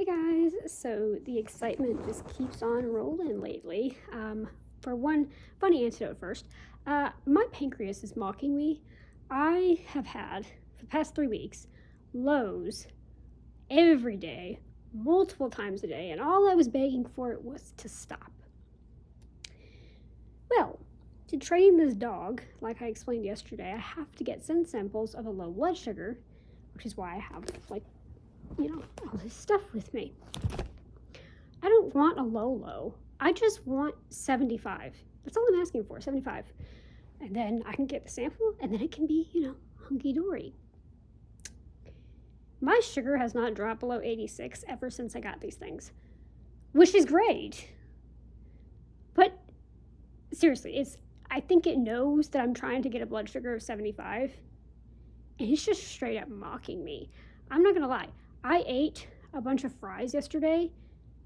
Hey guys, so the excitement just keeps on rolling lately. For one funny anecdote first, my pancreas is mocking me. I have had, for the past 3 weeks, lows every day, multiple times a day, and all I was begging for it was to stop. Well, to train this dog, like I explained yesterday, I have to get some samples of a low blood sugar, which is why I have, all this stuff with me. I don't want a low. I just want 75. That's all I'm asking for, 75. And then I can get the sample, and then it can be, hunky-dory. My sugar has not dropped below 86 ever since I got these things, which is great. But seriously, I think it knows that I'm trying to get a blood sugar of 75, and it's just straight up mocking me. I'm not gonna lie. I ate a bunch of fries yesterday,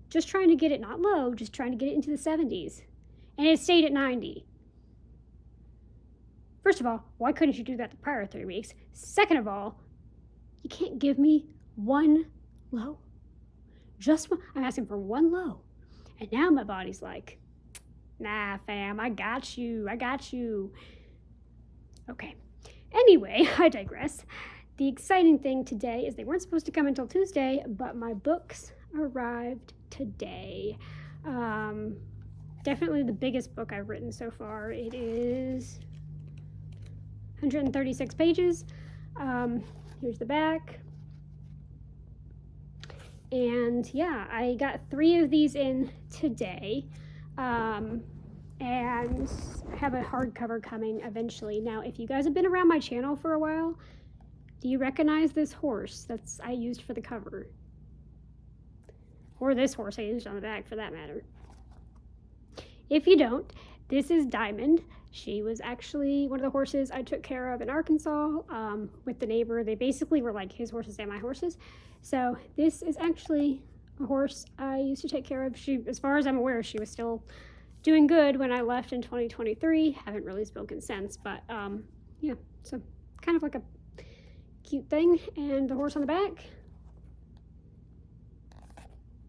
just trying to get it not low, just trying to get it into the 70s. And it stayed at 90. First of all, why couldn't you do that the prior 3 weeks? Second of all, you can't give me one low. Just one. I'm asking for one low. And now my body's like, nah, fam, I got you. Okay. Anyway, I digress. The exciting thing today is they weren't supposed to come until Tuesday, but my books arrived today. Definitely the biggest book I've written so far. It is 136 pages. Here's the back. And yeah, I got 3 of these in today. And I have a hardcover coming eventually. Now, if you guys have been around my channel for a while, do you recognize this horse that's I used for the cover? Or this horse I used on the back, for that matter. If you don't, this is Diamond. She was actually one of the horses I took care of in Arkansas with the neighbor. They basically were like his horses and my horses. So this is actually a horse I used to take care of. She, as far as I'm aware, she was still doing good when I left in 2023. Haven't really spoken since, but yeah, so kind of like a cute thing. And the horse on the back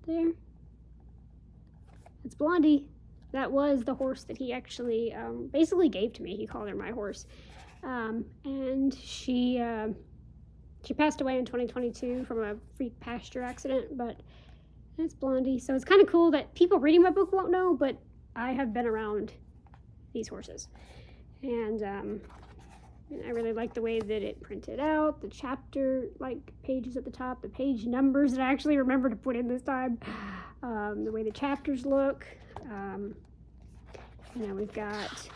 there, it's Blondie. That was the horse that he actually basically gave to me. He called her my horse, and she passed away in 2022 from a freak pasture accident. But that's Blondie. So it's kind of cool that people reading my book won't know, but I have been around these horses, and I really like the way that it printed out, the chapter pages at the top, the page numbers that I actually remember to put in this time, the way the chapters look. We've got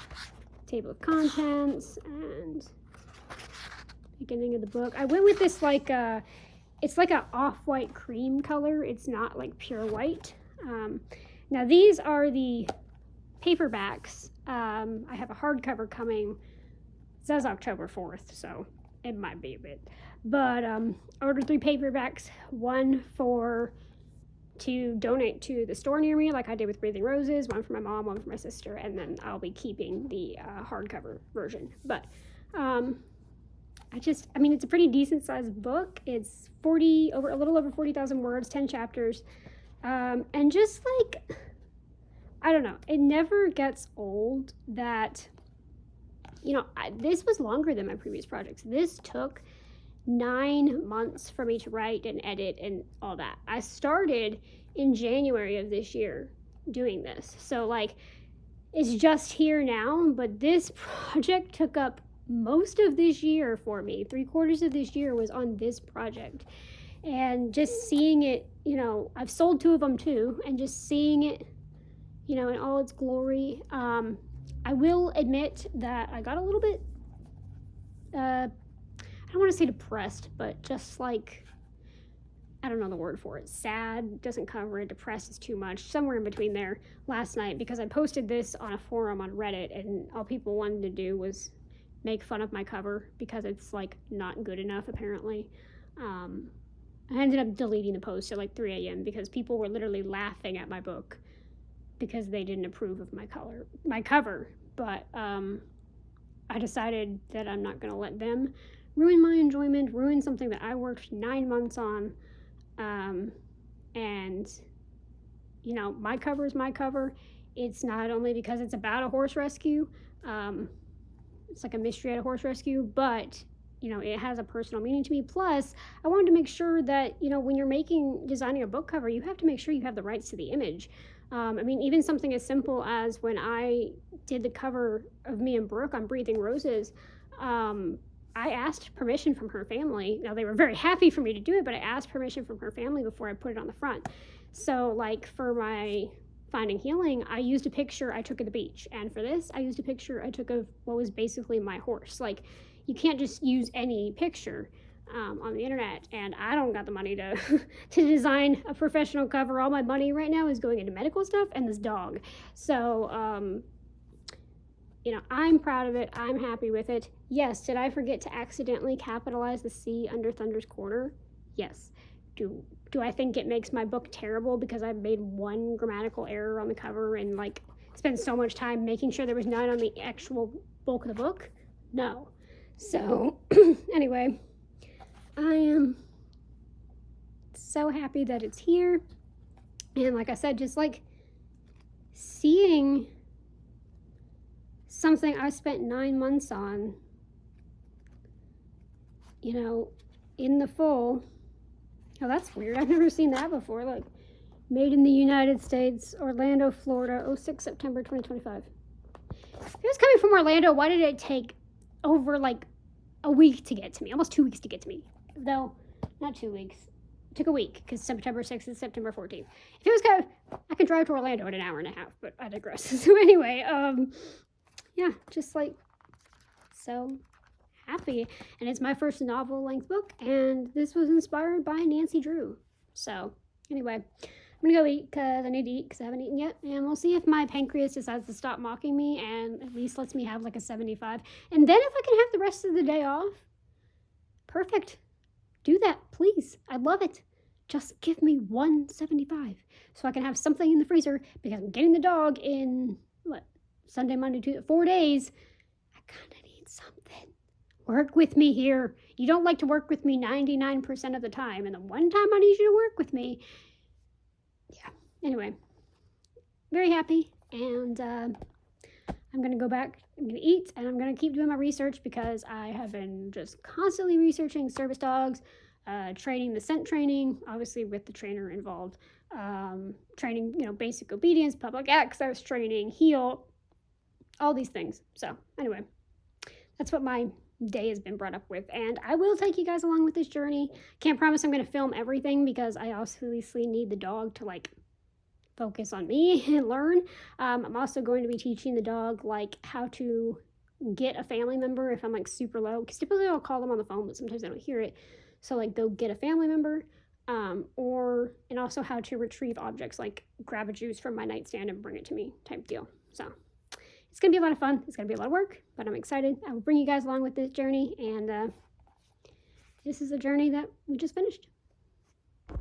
table of contents and beginning of the book. I went with this it's like a off-white cream color. It's not like pure white. Now these are the paperbacks. I have a hardcover coming. It says October 4th, so it might be a bit. But ordered 3 paperbacks, one to donate to the store near me, like I did with Breathing Roses, one for my mom, one for my sister, and then I'll be keeping the hardcover version. But it's a pretty decent sized book. It's a little over 40,000 words, 10 chapters, and just I don't know, it never gets old that, this was longer than my previous projects. This took 9 months for me to write and edit and all that. I started in January of this year doing this. So it's just here now, but this project took up most of this year for me. 3/4 of this year was on this project. And just seeing it, I've sold 2 of them too, and just seeing it, in all its glory. I will admit that I got a little bit, I don't want to say depressed, but just I don't know the word for it. Sad doesn't cover it. Depressed is too much. Somewhere in between there last night, because I posted this on a forum on Reddit, and all people wanted to do was make fun of my cover because it's not good enough apparently. I ended up deleting the post at 3 a.m. because people were literally laughing at my book because they didn't approve of my cover. But I decided that I'm not going to let them ruin my enjoyment, ruin something that I worked 9 months on. And, you know, my cover is my cover. It's not only because it's about a horse rescue, it's like a mystery at a horse rescue, but, you know, it has a personal meaning to me. Plus, I wanted to make sure that, you know, when you're designing a book cover, you have to make sure you have the rights to the image. I mean, even something as simple as when I did the cover of me and Brooke on Breathing Roses, I asked permission from her family. Now, they were very happy for me to do it, but I asked permission from her family before I put it on the front. So, like, for my Finding Healing, I used a picture I took at the beach. And for this, I used a picture I took of what was basically my horse. Like, you can't just use any picture on the internet. And I don't got the money to, to design a professional cover. All my money right now is going into medical stuff and this dog. So, you know, I'm proud of it. I'm happy with it. Yes, did I forget to accidentally capitalize the C under Thunder's Corner? Yes. Do I think it makes my book terrible because I made one grammatical error on the cover and like spent so much time making sure there was none on the actual bulk of the book? No. So anyway, I am so happy that it's here. And like I said, just like seeing something I spent 9 months on, you know, in the full. Oh, that's weird. I've never seen that before. Like, made in the United States, Orlando, Florida, 06 September 2025. If it was coming from Orlando, why did it take over like a week to get to me? Almost 2 weeks to get to me. Though, not 2 weeks. It took a week because September 6th and September 14th. If it was kind of, I could drive to Orlando in an hour and a half, but I digress. So anyway, yeah, just like so happy. And it's my first novel length book, and this was inspired by Nancy Drew. So anyway, I'm gonna go eat because I need to eat because I haven't eaten yet, and we'll see if my pancreas decides to stop mocking me and at least lets me have like a 75. And then if I can have the rest of the day off, perfect. Do that, please. I'd love it. Just give me 175 so I can have something in the freezer because I'm getting the dog in what, Sunday, Monday, Tuesday, 4 days. I kind of need something. Work with me here. You don't like to work with me 99% of the time. And the one time I need you to work with me. Yeah. Anyway, very happy. And I'm going to go back. I'm going to eat. And I'm going to keep doing my research because I have been just constantly researching service dogs, training the scent training, obviously with the trainer involved. Training, you know, basic obedience, public access training, heal, all these things. So anyway, that's what my day has been brought up with, and I will take you guys along with this journey. Can't promise I'm going to film everything because I obviously need the dog to like focus on me and learn. I'm also going to be teaching the dog like how to get a family member if I'm like super low, because typically I'll call them on the phone, but sometimes I don't hear it. So like go get a family member, and also how to retrieve objects, like grab a juice from my nightstand and bring it to me type deal. So it's going to be a lot of fun. It's going to be a lot of work, but I'm excited. I will bring you guys along with this journey, and this is a journey that we just finished.